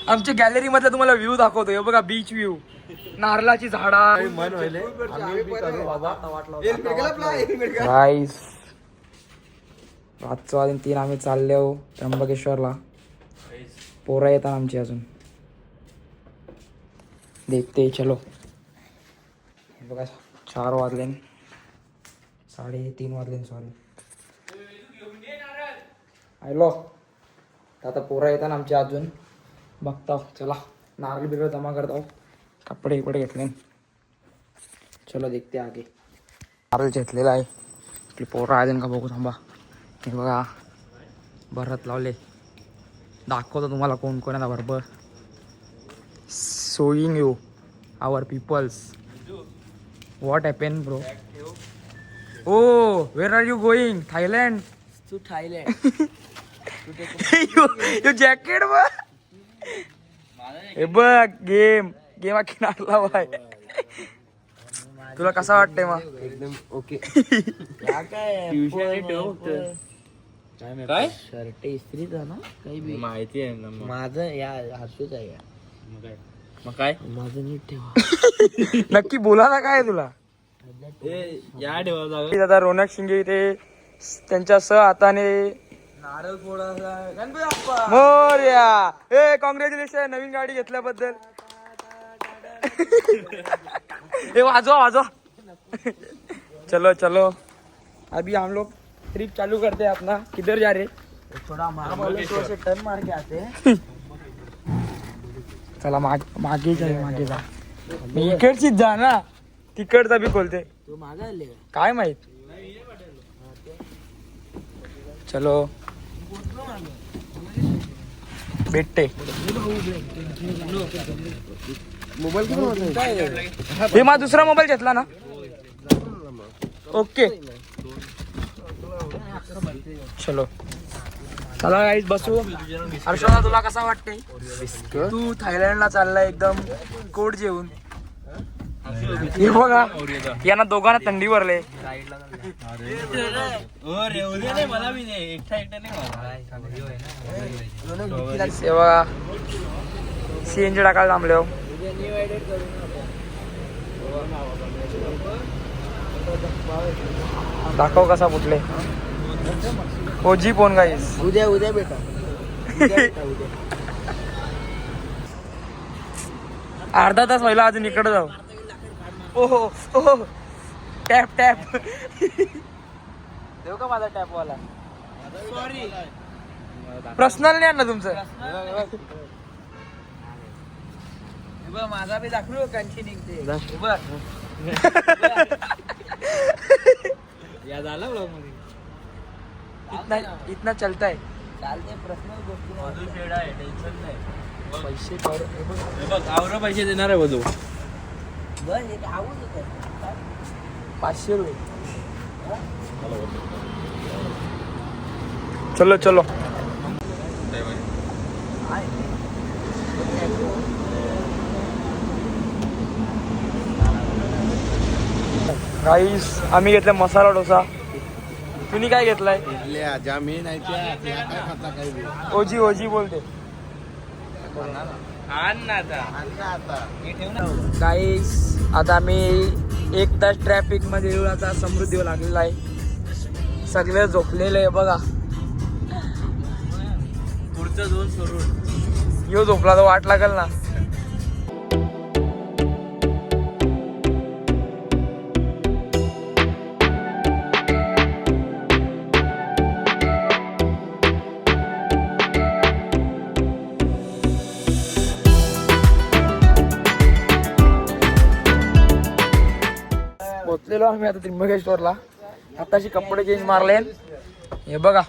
आमच्या गॅलरी मधला तुम्हाला व्ह्यू दाखवतो. हे बघा बीच व्ह्यू, नारळाची झाडा. गाईस रातचं वाजून 3 आम्ही चालले हो त्र्यंबकेश्वरला. पोरं येतात आमची अजून. देखते चलो. बघा 4 वाजले, 3:30 वाजले सॉरी. हॅलो आता पोरं येतात आमची अजून. बघता चला नारळ बिरळ जमा करता. कपडे घेतले. चलो देखते आगे. नारळ घेतलेला आहे. आपली पोरं आहेत का बघू थांबा. हे बघा भरत लावले. दाखवतो तुम्हाला कोण कोण आहे बरोबर. Showing you our peoples. What happen bro? Oh where are you going? Thailand. To Thailand. You jacket बघ. हे बघ गेम आखी नारला बाय. तुला कसा वाटतंय मग? एकदम ओके. काय शर्ट इस्त्रीचा ना काही बी माहिती आहे ना. माझं या हसूच आहे. मग काय माझं नीट ठेवा. नक्की बोला ना काय तुला. या ठेवा जागा. आता रोनक शिंगे इथे त्यांच्या हाताने नारळ फोडायचा. गणपती बाप्पा मोरया. ए कॉंग्रॅच्युलेशन नवीन गाडी घेतल्याबद्दल. ए वाजवा. चलो चलो अभी हम लोग ट्रिप चालू करते हैं अपना. किधर जा रहे? थोड़ा मार से टर्न मार के आते हैं. चला मागे जा. इकडचीच जा ना. तिकडचा बी खोलते. तू मागायले काय माहित. चलो भेटते. मोबाईल हे माझा दुसरा मोबाईल घेतला ना. ओके चलो चला गाईज बसू. हर्षदा तुला कसा वाटते? तू थायलंडला चाललाय एकदम कोट जेवून. हे बघा यांना दोघांना थंडी भरले. मला बी नाही एकटा हे बघा सीएनजी टाकायला थांबले हो. दाखव कसा फुटले. हो जी फोन गाईस. उद्या बेटा. अर्धा तास व्हायला अजून इकडे जाऊ. ओहो टॅप देऊ का माझा टॅप वाला? सॉरी पर्सनल नाही ना तुमचं. माझा बी दाखवू कांची निघते. या झाला ब्लॉग मध्ये. इतना चलता है. चालते पर्सनल गोष्टी. शेड आहे टेन्शन नाही. पैसे बघ आवरा पैसे देणार आहे बघू. बस एक आऊच होतं. 500 रुपये. चलो गाईस आम्ही घेतला मसाला डोसा. तुम्ही काय घेतलाय? ओजी बोलते. गाईस आता आम्ही 1 तास ट्रॅफिक मध्ये येऊ. आता समृद्धी लागलेला आहे. सगळे झोपलेले आहे बघा. पुढचं 2 सोडून यो झोपला तर वाट लागल ना. पोचलेलो आम्ही आता त्र्यंबकेश्वरला. आताशी कपडे चेंज मारले. हे बघा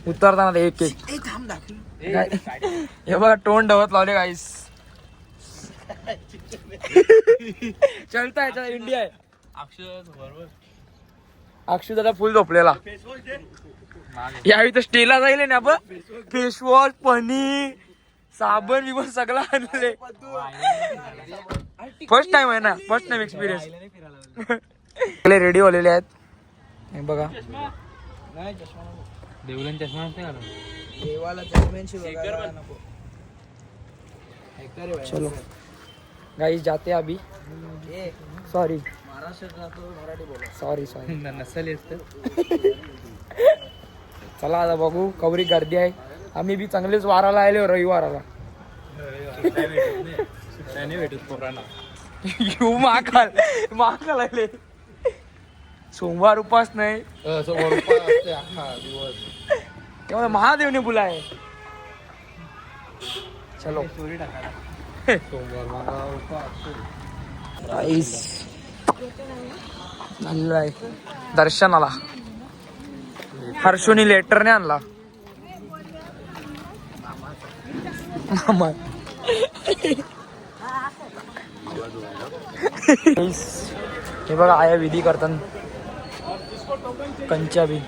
उतरताना एक थांब दाखव. हे बघा तोंड ढवत लावले गाईस. चलता है इंडिया आहे. अक्षय दादा फुल झोपलेला. यावेळी तर स्टेला जाईल ना आपण. फेसवॉश पनीर साबण बिबण सगळं आणले. फर्स्ट टाइम आहे ना. First time experience. रेडी होलेले आहेत. हे बघा देवलन चष्मा नसते का? देवाला चष्म्यांशी बघायला नको. चलो गाइस जाते अभी. सॉरी महाराष्ट्रात जातो मराठी बोला. Sorry sorry. नसली चला आता बघू कवरी गर्दी आहे. आम्ही बी चांगलेच वाराला आले रविवाराला. त्याने भेटत पोरांना. येऊ महाकाल आले. सोमवार उपास नाही तेव्हा महादेवने बुलाय. चलो गाईस झालेलं आहे दर्शनाला. हर्षुनी लेटरने आणला. हे बघा आया विधी करतात कंच्या बी.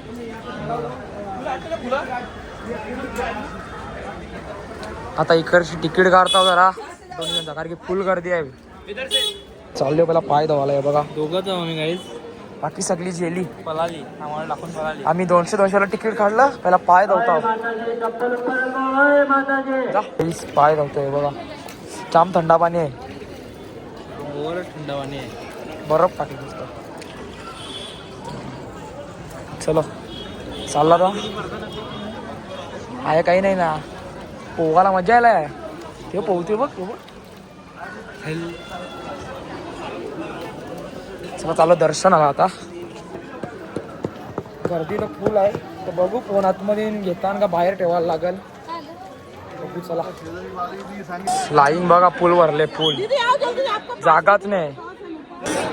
आता इकडची तिकीट काढता जरा दोन्ही जण कारण की फुल गर्दी आहे. चालले पहिला पाय धवाला आहे बघा. दोघंच आहो आम्ही गाईस. बाकी सगळी जेली पलाली आम्हाला टाकून पलाली. आम्ही 200ला तिकीट काढलं. पहिला पाय धावता पाय धावतोय बघा. जाम थंडा पाणी आहे. ओव्हर थंड पाणी आहे. बरफ टाकली नुसतं. चलो चालला का आहे काही नाही ना. पोहायला मजा यायला. ते पोहते बघ तो बघ. चला चालू दर्शनाला आता. गर्दी तर फुल आहे तर बघू फोन आतमध्ये घेताना का बाहेर ठेवायला लागल. बघू चला. लाईन बघा फुल भरले फुल. जागाच नाही.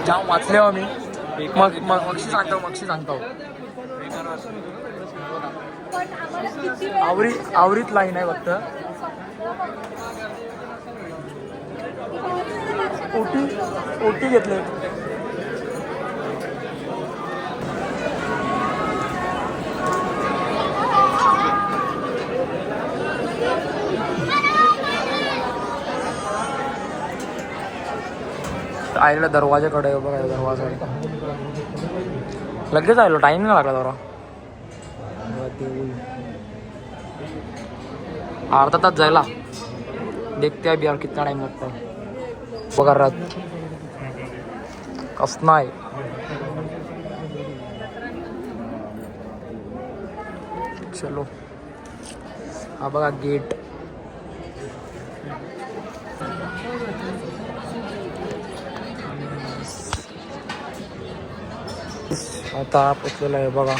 जाम वाचले आम्ही. मक्षी सांगतो आवरीत लाईन आहे फक्त. ओटी घेतले. आईला दरवाजाकडे बघा. दरवाजा लगेच आलो. टाइम नाही लागला जरा. अर्धा तास जायला. देखते बिहार कितना टाइम लगता है. बघा रात कसं आहे. चलो हा बघा गेट. आता पोचलेला आहे बघा.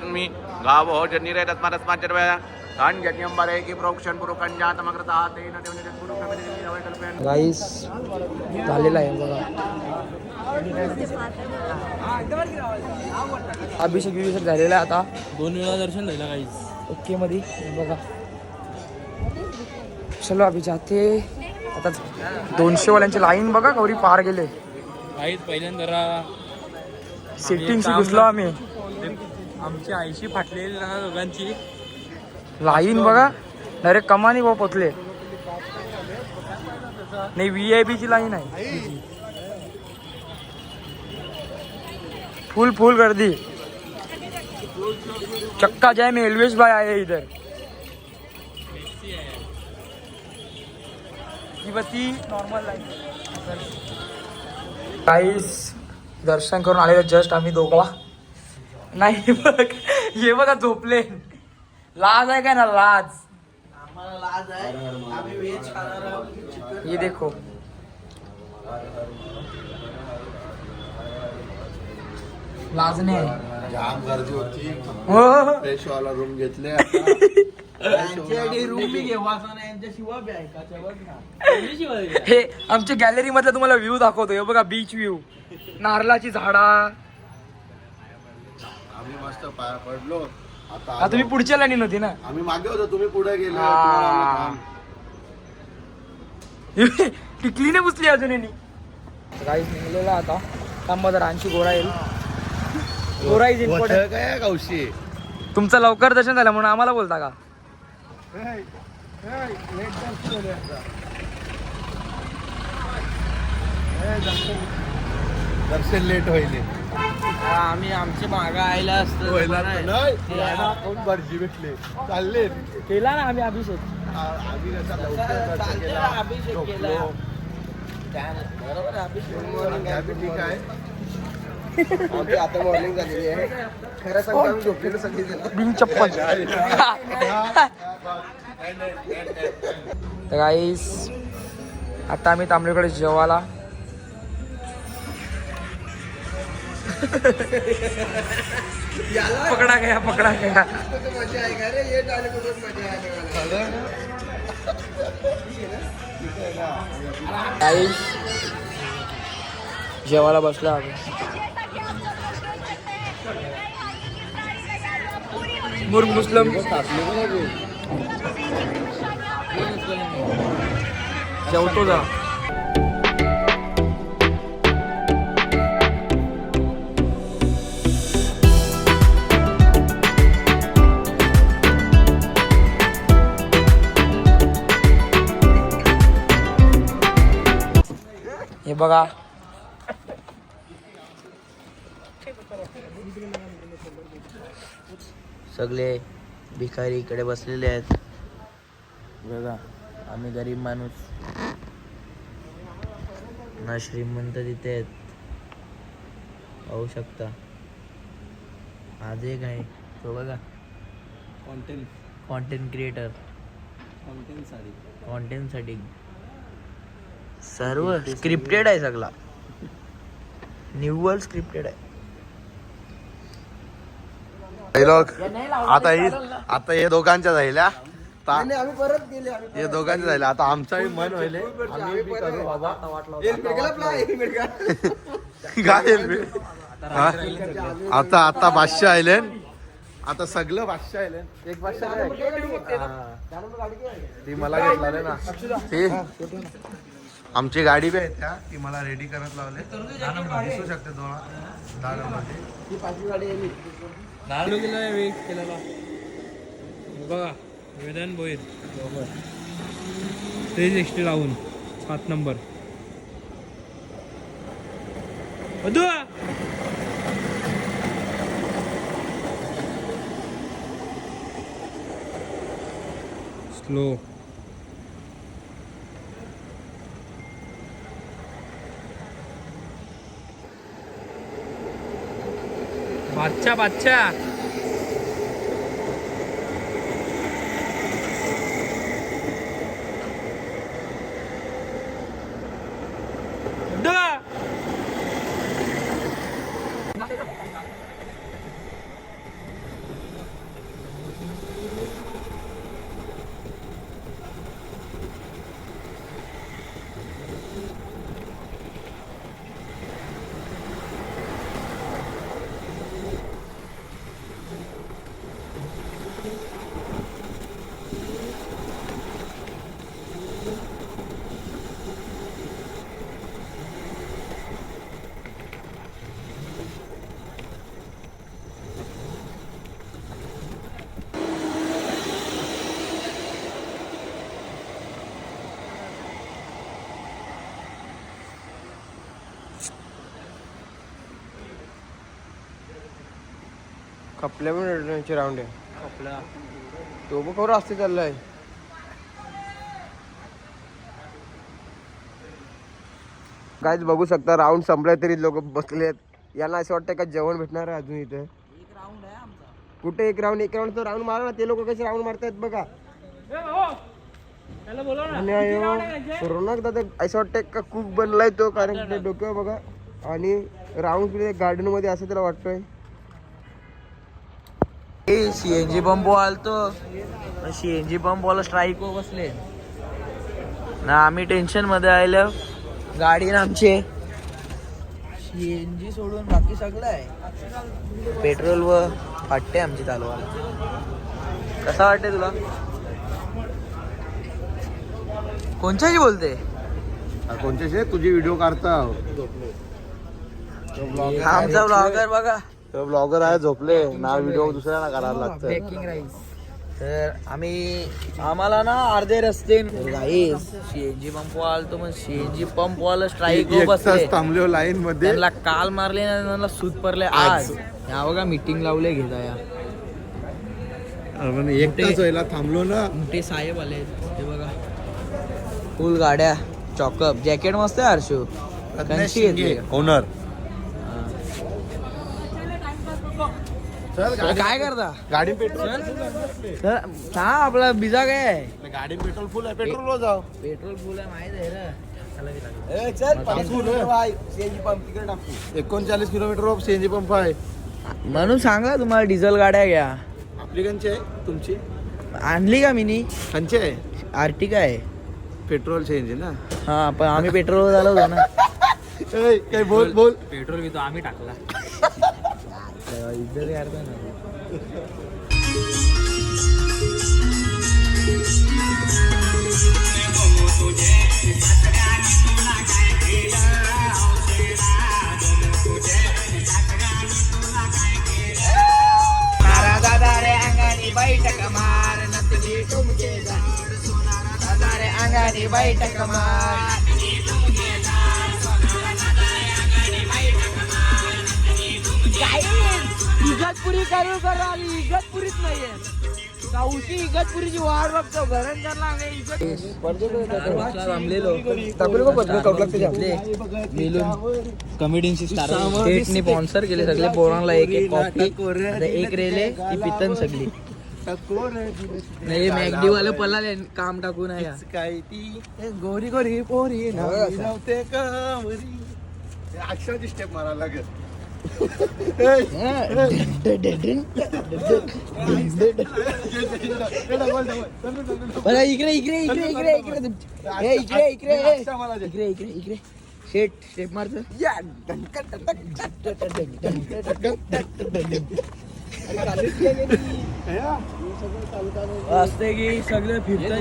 मी गाव हो जनिरे तस्मातस्माचर्वया कान जन्यम बरे की प्रोक्षण पुरुषं जातमग्रता तेन देवने पुरुषमेने नवे कल्पयन्. गाईस झालेला आहे बघा. अभिषेक झालेला आहे आता. 2 वेळा दर्शन झालं गाईस. ओके मध्ये बघा. चलो अभि जाते आता. 200 वाल्यांची लाईन बघा. गौरी पार गेले. गाईस पहिल्यांदा सिटिंगशी घुसलो आम्ही. आमची आईशी फाटलेली ना दोघांची लाईन बघा. डायरेक्ट कमानी भाऊ पोचले. नाही VIP ची लाईन आहे. फुल गर्दी. चक्का जाम. एल्वेश भाई आए इधर. ती नॉर्मल लाईन. गाईस दर्शन करून आलेलो जस्ट आम्ही दोघा. नाही बघ हे बघा झोपले. लाज आहे काय ना लाज. आम्हाला लाज आहे. आम्ही व्हेज खाणार आहोत. ये देखो लाज नाही. जाम गर्दी होती. हो फ्रेश वाला रूम घेतले. त्यांच्यासाठी रूम बी घेऊ असं नाही. यांच्या शिवा बी ऐकायच्या बघ ना. हे आमच्या गॅलरी मधला तुम्हाला व्ह्यू दाखवतो. हे बघा बीच व्ह्यू. नारळाची झाडा. आम्ही मस्त पाया पडलो. आता तुम्ही पुढच्या लाईन होती ना. आम्ही मागे होतो. तुम्ही पुढे गेले. टिकलीने पुसली अजून यांनी. गाईस निघलेला आता. थांबा जरा. आणखी गोरा येईल. गोरा इज इम्पॉर्टंट. काय गावशी तुमचं लवकर दर्शन झालं म्हणून आम्हाला बोलता का. दर्शन लेट होईल. आम्ही आमचे मागा आयला असतो भटजी भेटले चालले केला ना आम्ही अभिषेक. आम्ही कसा लवकर खर्च केला. अभिषेक केला बरोबर अभिषेक ठीक आहे. आमची आता मॉर्निंग झालेली आहे. खरं सांगतो आम्ही झोपलेलो सगळी जण. बिन चप्पल. तर गाईस आता आम्ही तांबडीकडे जेवायला. पकडा गया. मजा आहे का रे? येत आले कुठून मजा आहे. गाईस जेवायला बसलो आम्ही. मुस्लिम जेवतो जा. हे बघा सगळे भिकारी इकडे बसलेले आहेत बघा. आम्ही गरीब माणूस ना श्रीमंत तिथे आहेत. पाहू शकता. आज एक आहे तो बघा कॉन्टेंट क्रिएटर. कॉन्टेंटसाठी सर्व स्क्रिप्टेड आहे. सगळा निव्वळ स्क्रिप्टेड आहे. आता हे दोघांच्या झाल्या. आम्ही परत गेले. हे दोघांच्या झाल्या. आता आमचाही मन व्हायले. आम्ही बी करू बाबा. आता बादशाह आले. आता सगळं बादशाह आले. एक बादशाह ती मला घेतला ना. ती आमची गाडी बी आहे त्या. ती मला रेडी करत लावले. दिसू शकते केलेला बघा. वेदांत भोईर बरोबर 360 लावून 7 नंबर. स्लो बादशाह कपल्या पण रेडण्याचे राऊंड आहे. कपला तो बघ खरं असते चाललाय. काहीच बघू शकता. राऊंड संपलाय तरी लोक बसलेले आहेत. यांना असं वाटतं का जेवण भेटणार आहे अजून इथे. कुठे एक राऊंड तो राऊंड मारा ना. ते लोक कसे राऊंड मारतायत बघा. रोनक दादा असं वाटतं का कुक बनलाय तो. कारण डोक्यावर बघा. आणि राऊंड गार्डन मध्ये असं त्याला वाटतंय. सीएनजी पंप आलतो. सीएनजी पंपवाला स्ट्राईक वर बसले ना. आम्ही टेन्शन मध्ये आलं. गाडी ना आमची सीएनजी सोडून बाकी सगळं आहे. पेट्रोल व फाटते आमची चालवायला. कसा वाटते तुला? कोणच्याची बोलते? कोणत्याशी तुझी व्हिडिओ काढता. आमचा ब्लॉगर बघा. ब्लॉगर आहे झोपले ना. व्हिडिओ दुसऱ्याला करायला लागतं. बेकिंग राईस तर आम्हाला ना अर्धे रस्ते सीएनजी पंप आलतो मग सीएनजी पंप वाला स्ट्राईक बसले थांबलो लाईन मध्ये. त्यांना काल मारले ना त्यांना सूत पडले आज या बघा मीटिंग लावले घेता या आपण एक तास व्हायला थांबलो ना. मोठे साहेब आले हे बघा फुल गाड्या चॉकअप जॅकेट मस्त आहे हर्षू कशी घेतली ओनर काय करता गाडी पेट्रोल हा आपला बिजा काय आहे गाडी पेट्रोल फुल आहे. पेट्रोल जाऊ पेट्रोल फुल आहे माहित आहे ना 39 किलोमीटर ऑफ सीएनजी पंप आहे. म्हणून सांगा तुम्हाला डिझेल गाड्या घ्या. आपली कंची आहे तुमची आणली का मिनी कंची आहे. आर्टिका आहे पेट्रोल सीएनजी ना. हा पण आम्ही पेट्रोल झालो होतो ना काय बोल बोल. पेट्रोल घेतो आम्ही टाकला. इज्जत करतो ना दादा रे अंगानी बैठक मार नतली तुमके दादा रे अंगानी बैठक मार इगतपुरी करू करा इगतपुरीच नाहीये गावची इगतपुरीची वाट बघतो घरंदारला कॉमेडीची स्टार स्टेटने स्पॉन्सर केले सगळे पोरांना एक एक कॉफी एक रेले ही पितन सगळी नाही मॅगडी वाले पळाले काम टाकून आहे काय ती गोरी गोरी पोरी नव्हते कमरी. अक्षराची स्टेप मारायला लागेल. बघा इकडे इकडे इकडे इकडे इकडे इकडे इकडे इकडे इकडे इकडे शेट शेप मारतो असते की सगळं फिरतं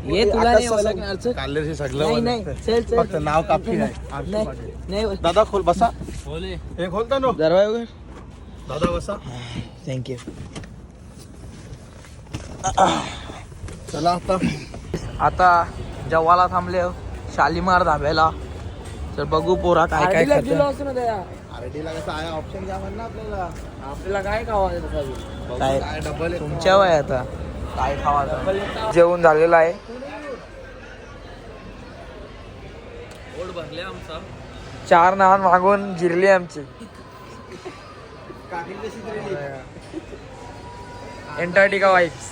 हे तुला नाही ओळखणार काल्लेरशी सगळं नाही नाही चल चल फक्त नाव काफी आहे. नाही दादा खोल बसा. बोले हे खोलता नो दरवाजा उघड दादा बसा. थँक्यू चला आता आता जवाला थांबले शालीमार धाब्याला तर बघू पोरा काय काय आरडीला कसं आहे ऑप्शन घ्या म्हणलं आपल्याला. आपल्याला काय खावा काय डबल तुमच्या वय आता काय खावा जेवण झालेलं आहे भरले आमचा 4 नान मागून जिरली आमची एंटार्क्टिका वाईब्स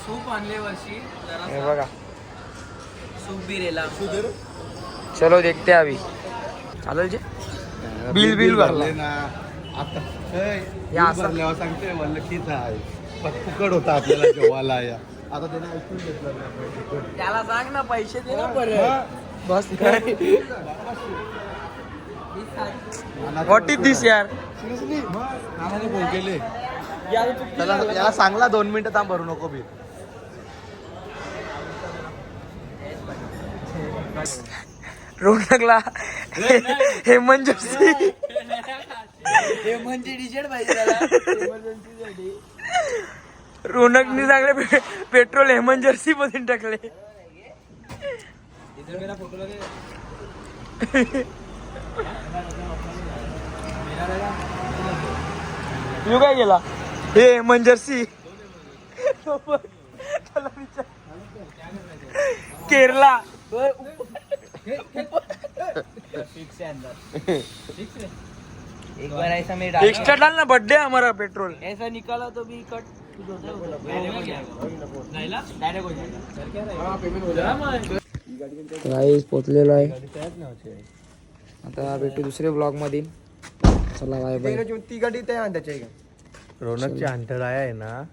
सूप आणले वर्षी हे बघा सूप बिरेला चलो देखते अभी चालेल जे बिल बिल भरला ना आता या असं. भरल्यावर सांगते म्हणलं ठीक आहे पण फुकट होता आपल्याला जेवायला या. आता त्याने ऐकून घेतलं नाही. त्याला सांग ना पैसे दे ना परत बस व्हॉट इज दिस यार नानाने फोन केले याला सांगला 2 मिनिटं थांब भरू नको बी. रोनकला हेमंत जोशी हेमंतची टी-शर्ट पाहिजे त्याला रोनकनी चांगले पेट्रोल हेमंत जर्सी मधून टाकले तू काय केला हे हेमंत जर्सी केरला एक बार ऐसा मेरा एक्स्ट्रा डालना बर्थडे हमारा पेट्रोल ऐसा निकाला तो भी कट गाईस पोचलेलो आहे आता भेटू दुसऱ्या ब्लॉग मध्ये चला बाय बाय ती गाडी त्या त्याच्या रोनकची अंतराय आहे ना